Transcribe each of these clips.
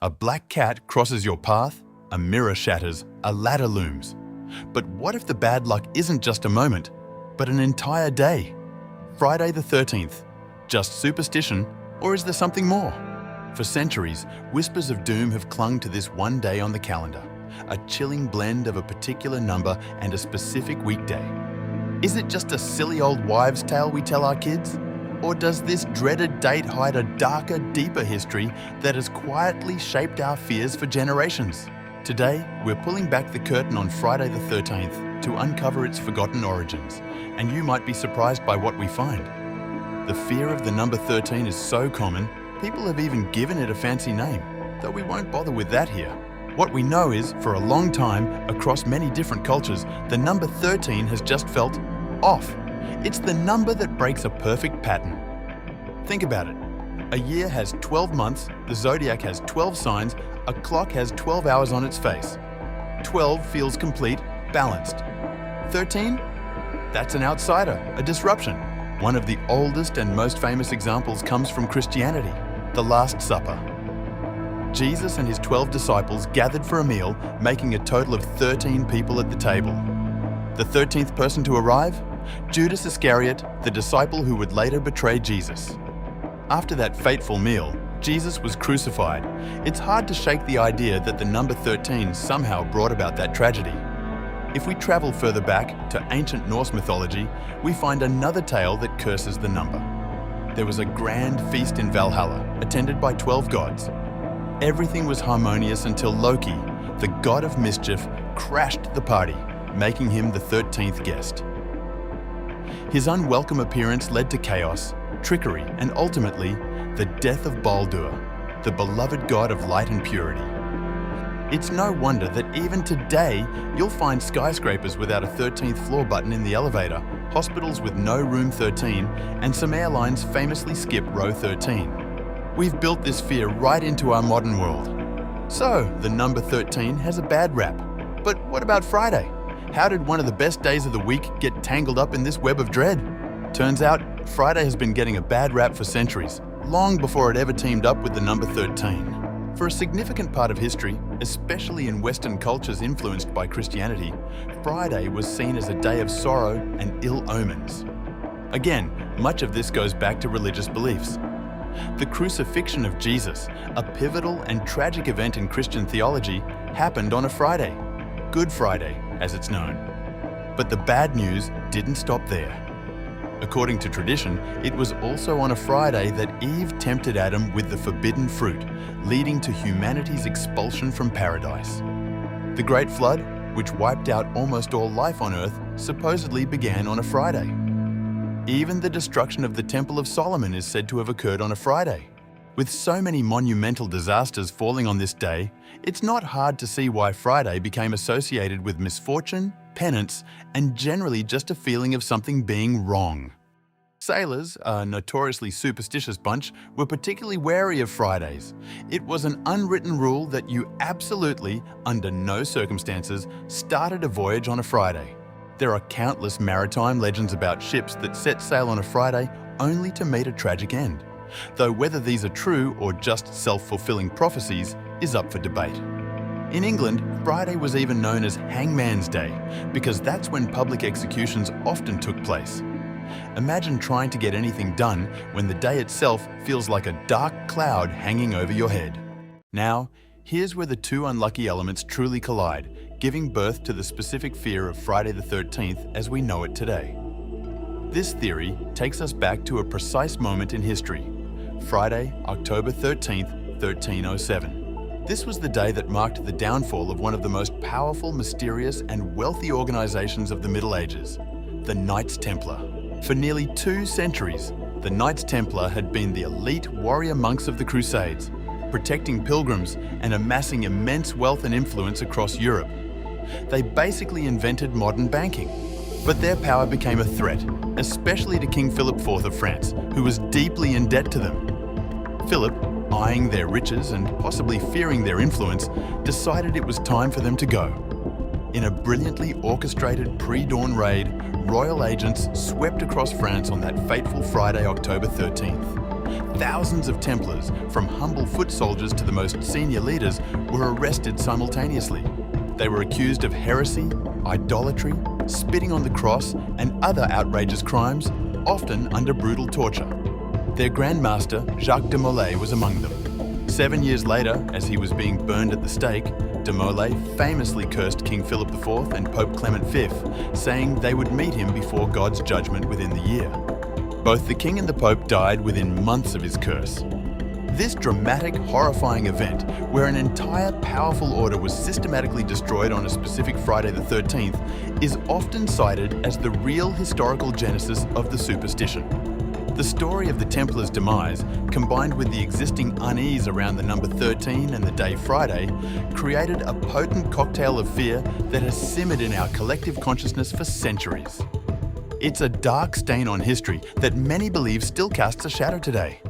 A black cat crosses your path, a mirror shatters, a ladder looms. But what if the bad luck isn't just a moment, but an entire day? Friday the 13th. Just superstition, or is there something more? For centuries, whispers of doom have clung to this one day on the calendar, a chilling blend of a particular number and a specific weekday. Is it just a silly old wives' tale we tell our kids? Or does this dreaded date hide a darker, deeper history that has quietly shaped our fears for generations? Today, we're pulling back the curtain on Friday the 13th to uncover its forgotten origins, and you might be surprised by what we find. The fear of the number 13 is so common, people have even given it a fancy name, though we won't bother with that here. What we know is, for a long time, across many different cultures, the number 13 has just felt off. It's the number that breaks a perfect pattern. Think about it. A year has 12 months, the zodiac has 12 signs, a clock has 12 hours on its face. 12 feels complete, balanced. 13? That's an outsider, a disruption. One of the oldest and most famous examples comes from Christianity, the Last Supper. Jesus and his 12 disciples gathered for a meal, making a total of 13 people at the table. The 13th person to arrive? Judas Iscariot, the disciple who would later betray Jesus. After that fateful meal, Jesus was crucified. It's hard to shake the idea that the number 13 somehow brought about that tragedy. If we travel further back to ancient Norse mythology, we find another tale that curses the number. There was a grand feast in Valhalla, attended by 12 gods. Everything was harmonious until Loki, the god of mischief, crashed the party, making him the 13th guest. His unwelcome appearance led to chaos, trickery, and ultimately, the death of Baldur, the beloved god of light and purity. It's no wonder that even today, you'll find skyscrapers without a 13th floor button in the elevator, hospitals with no room 13, and some airlines famously skip row 13. We've built this fear right into our modern world. So, the number 13 has a bad rap. But what about Friday? How did one of the best days of the week get tangled up in this web of dread? Turns out, Friday has been getting a bad rap for centuries, long before it ever teamed up with the number 13. For a significant part of history, especially in Western cultures influenced by Christianity, Friday was seen as a day of sorrow and ill omens. Again, much of this goes back to religious beliefs. The crucifixion of Jesus, a pivotal and tragic event in Christian theology, happened on a Friday, Good Friday, as it's known. But the bad news didn't stop there. According to tradition, it was also on a Friday that Eve tempted Adam with the forbidden fruit, leading to humanity's expulsion from paradise. The Great Flood, which wiped out almost all life on Earth, supposedly began on a Friday. Even the destruction of the Temple of Solomon is said to have occurred on a Friday. With so many monumental disasters falling on this day, it's not hard to see why Friday became associated with misfortune, penance, and generally just a feeling of something being wrong. Sailors, a notoriously superstitious bunch, were particularly wary of Fridays. It was an unwritten rule that you absolutely, under no circumstances, started a voyage on a Friday. There are countless maritime legends about ships that set sail on a Friday only to meet a tragic end, though whether these are true or just self-fulfilling prophecies is up for debate. In England, Friday was even known as Hangman's Day because that's when public executions often took place. Imagine trying to get anything done when the day itself feels like a dark cloud hanging over your head. Now, here's where the two unlucky elements truly collide, giving birth to the specific fear of Friday the 13th as we know it today. This theory takes us back to a precise moment in history, Friday, October 13th, 1307. This was the day that marked the downfall of one of the most powerful, mysterious, and wealthy organizations of the Middle Ages, the Knights Templar. For nearly 2 centuries, the Knights Templar had been the elite warrior monks of the Crusades, protecting pilgrims and amassing immense wealth and influence across Europe. They basically invented modern banking. But their power became a threat, especially to King Philip IV of France, who was deeply in debt to them. Philip, eyeing their riches and possibly fearing their influence, decided it was time for them to go. In a brilliantly orchestrated pre-dawn raid, royal agents swept across France on that fateful Friday, October 13th. Thousands of Templars, from humble foot soldiers to the most senior leaders, were arrested simultaneously. They were accused of heresy, idolatry, spitting on the cross, and other outrageous crimes, often under brutal torture. Their Grand Master, Jacques de Molay, was among them. 7 years later, as he was being burned at the stake, de Molay famously cursed King Philip IV and Pope Clement V, saying they would meet him before God's judgment within the year. Both the king and the Pope died within months of his curse. This dramatic, horrifying event, where an entire powerful order was systematically destroyed on a specific Friday the 13th, is often cited as the real historical genesis of the superstition. The story of the Templars' demise, combined with the existing unease around the number 13 and the day Friday, created a potent cocktail of fear that has simmered in our collective consciousness for centuries. It's a dark stain on history that many believe still casts a shadow today.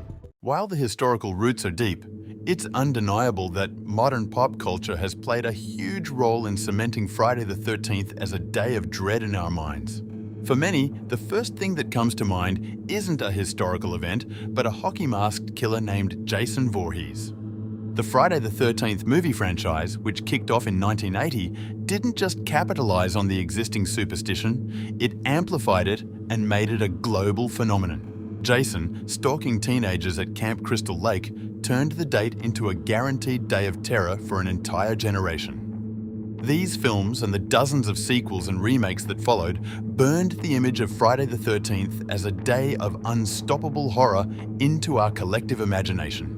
While the historical roots are deep, it's undeniable that modern pop culture has played a huge role in cementing Friday the 13th as a day of dread in our minds. For many, the first thing that comes to mind isn't a historical event, but a hockey-masked killer named Jason Voorhees. The Friday the 13th movie franchise, which kicked off in 1980, didn't just capitalize on the existing superstition, it amplified it and made it a global phenomenon. Jason, stalking teenagers at Camp Crystal Lake, turned the date into a guaranteed day of terror for an entire generation. These films and the dozens of sequels and remakes that followed burned the image of Friday the 13th as a day of unstoppable horror into our collective imagination.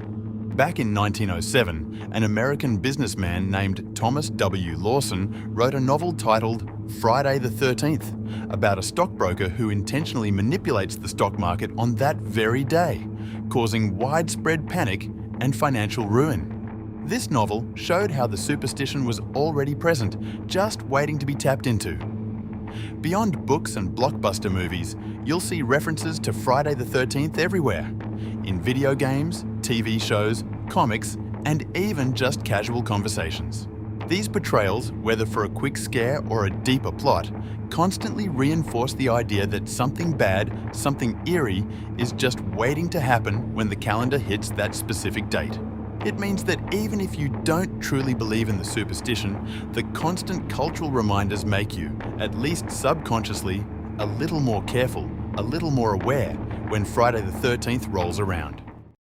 Back in 1907, an American businessman named Thomas W. Lawson wrote a novel titled Friday the 13th, about a stockbroker who intentionally manipulates the stock market on that very day, causing widespread panic and financial ruin. This novel showed how the superstition was already present, just waiting to be tapped into. Beyond books and blockbuster movies, you'll see references to Friday the 13th everywhere. In video games, TV shows, comics, and even just casual conversations. These portrayals, whether for a quick scare or a deeper plot, constantly reinforce the idea that something bad, something eerie, is just waiting to happen when the calendar hits that specific date. It means that even if you don't truly believe in the superstition, the constant cultural reminders make you, at least subconsciously, a little more careful, a little more aware when Friday the 13th rolls around.